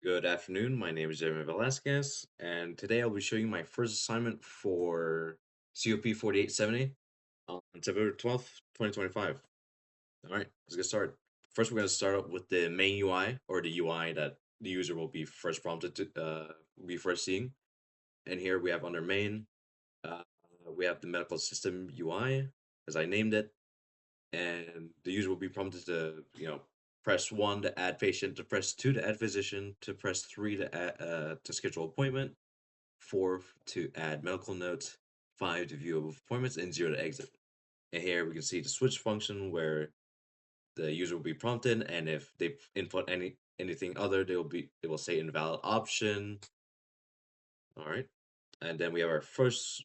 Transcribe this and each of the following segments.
Good afternoon. My name is Velasquez, and today I'll be showing you my first assignment for COP 4870 on September 12th, 2025. All right, let's get started. First, we're going to start up with the main UI, or the UI that the user will be first prompted to be first seeing. And here we have under main, uh, we have the medical system UI, as I named it, and the user will be prompted to press 1 to add patient, to press 2 to add physician, to press 3 to add to schedule appointment, 4 to add medical notes, 5 to view appointments, and 0 to exit. And here we can see the switch function where the user will be prompted, and if they input anything other, they will say invalid option. All right, and then we have our first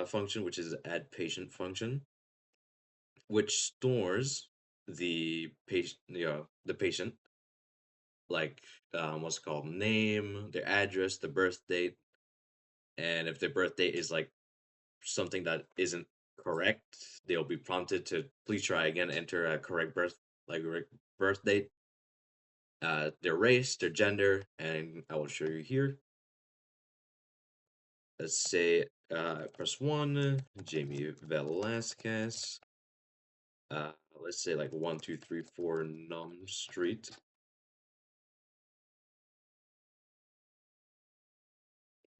function, which is add patient function, which stores the patient, like what's it called, name, their address, the birth date, and if their birth date is like something that isn't correct, they'll be prompted to please try again, enter a correct birth date, their race, their gender, and I will show you here. Let's say press 1, Jamie Velasquez. Let's say like 1234 Num Street.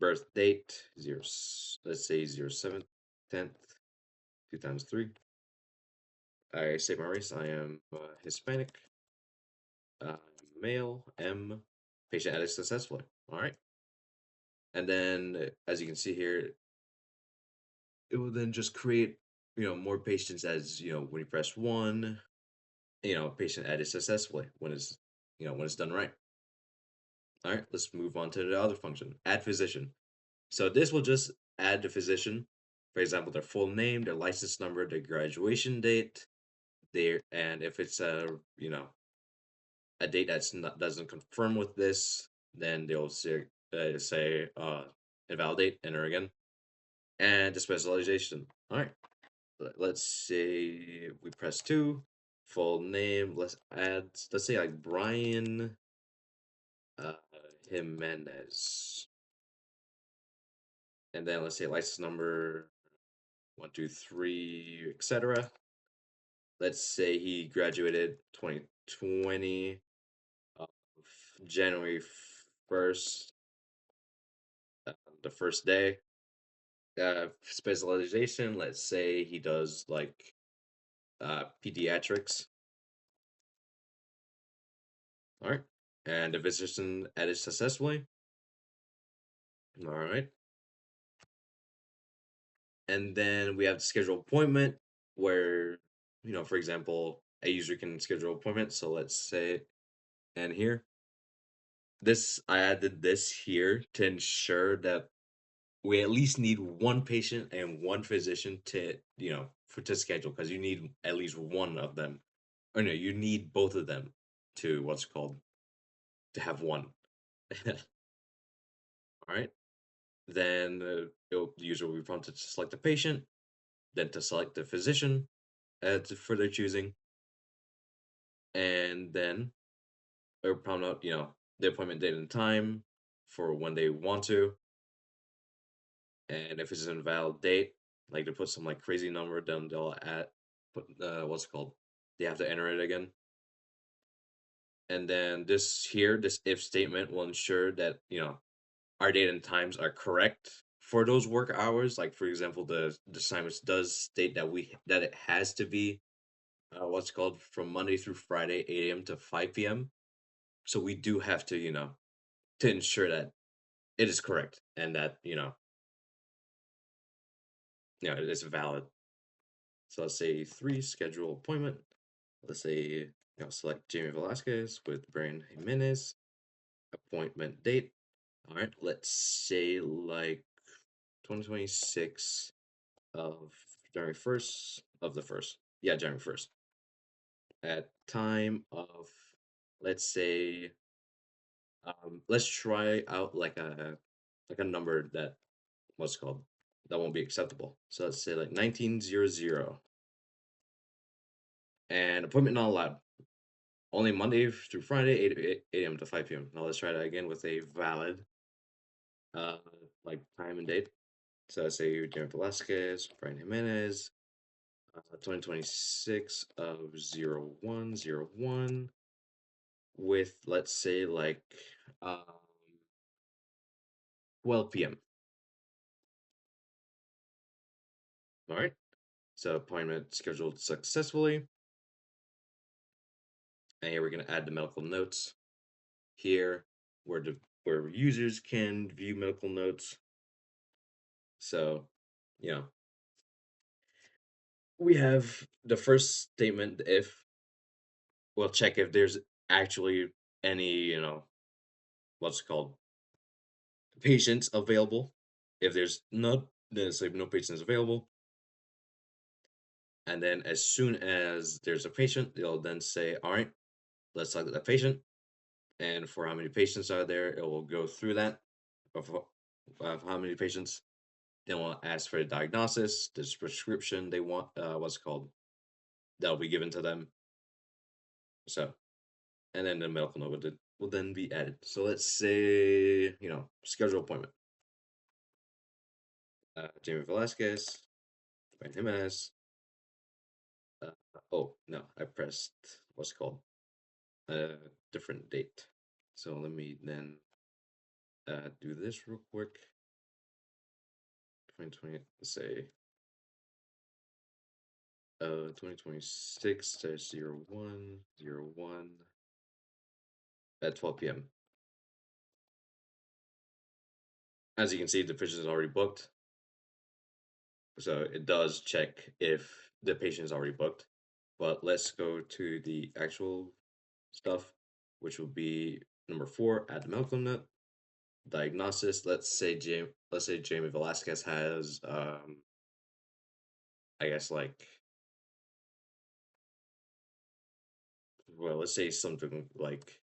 Birth date let's say 07/10, 2 times 3. I say my race. I am Hispanic, uh, male, M. Patient added successfully. All right, and then as you can see here, it will then just create more patients as when you press 1, patient added successfully when it's done right. All right, let's move on to the other function, add physician. So this will just add the physician, for example, their full name, their license number, their graduation date, and if it's a date that's not doesn't confirm with this, then they'll say invalidate, enter again, and the specialization. All right, let's say we press 2, full name. Let's say like Brian uh, Jimenez, and then let's say license number 123, etc. Let's say he graduated 2020 of January 1st, the first day. Specialization, let's say he does like pediatrics. All right. And the physician added successfully. All right. And then we have the schedule appointment where, for example, a user can schedule appointment. So let's say, and here, I added this here to ensure that we at least need one patient and one physician to to schedule, because you need at least one of them, or no, you need both of them to what's it called, to have one. All right, then the user will be prompted to select the patient, then to select the physician for their choosing, and then it'll prompt out the appointment date and time for when they want to. And if it's an invalid date, like to put some like crazy number, then they'll put what's it called? They have to enter it again. And then this if statement will ensure that our date and times are correct for those work hours. Like for example, the assignments does state that it has to be what's called from Monday through Friday, 8 a.m. to 5 p.m. So we do have to to ensure that it is correct, and that it is valid. So let's say 3, schedule appointment. Let's say, select Jamie Velasquez with Brian Jimenez, appointment date. All right, let's say like 2026 of January 1st of the first. Yeah, January 1st. At time of, let's say, let's try out like a number that what's called that won't be acceptable. So let's say like 1900, and appointment not allowed. only Monday through Friday, 8 a.m. to 5 p.m. Now let's try that again with a valid uh like time and date. So I say Jeremy Velasquez, Brian Jimenez, 2026 of 0101 with let's say like um 12 p.m. All right. So appointment scheduled successfully. And here we're gonna add the medical notes here where users can view medical notes. So, you know, we have the first statement if we'll check if there's actually any, what's it called, patients available. If there's not, then say no patients available. And then as soon as there's a patient, they'll then say, all right, let's talk to that patient. And for how many patients are there, it will go through that of how many patients. Then we'll ask for a diagnosis, this prescription they want, what's it called, that'll be given to them. So, and then the medical note will then be added. So let's say, schedule appointment. Jamie Velasquez, Brian Jimenez. Uh, oh, no, I pressed, what's it called, a different date. So let me then do this real quick. 2020, let's say 2026-0101 at 12 p.m. As you can see, the patient is already booked. So it does check if the patient is already booked. But let's go to the actual stuff, which will be number 4, add the medical note. Diagnosis. Let's say Jamie Velasquez has I guess like, well, let's say something like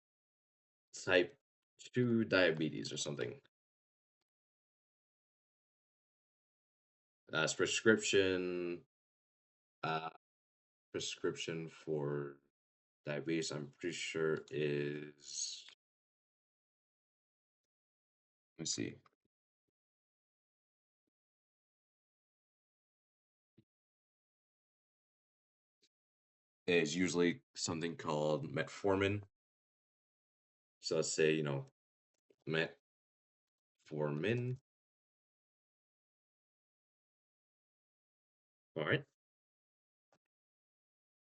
type 2 diabetes or something. As uh prescription for diabetes, I'm pretty sure is, let me see, is usually something called metformin. So let's say, metformin. All right.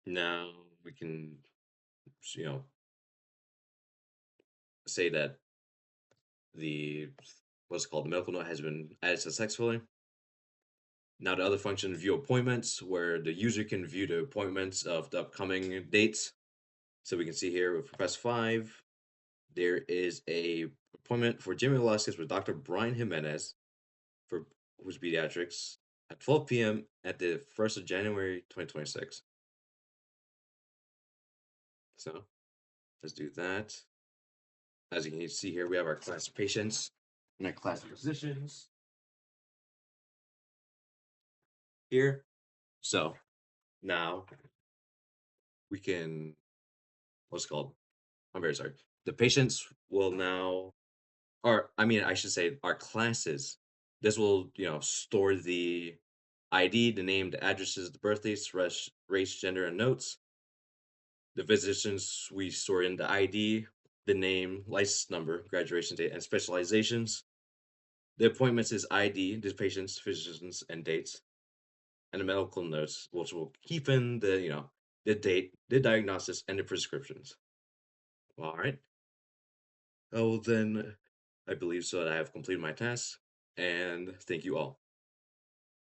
Now we can, you know, say that the what's called the medical note has been added successfully. Now the other function, view appointments, where the user can view the appointments of the upcoming dates. So we can see here with press 5, there is a appointment for Jimmy Velasquez with Dr. Brian Jimenez for who's pediatrics at 12 p.m. at the 1st of January 2026. So let's do that. As you can see here, we have our class patients and our class physicians here. So now we can, what's it called? I'm very sorry. The patients will now, or I mean, I should say, our classes. This will, store the ID, the name, the addresses, the birthdays, race, gender, and notes. The physicians, we store in the ID, the name, license number, graduation date, and specializations. The appointments is ID, the patients, physicians, and dates, and the medical notes, which will keep in the date, the diagnosis, and the prescriptions. All right. Oh, then I believe so that I have completed my task, and thank you all.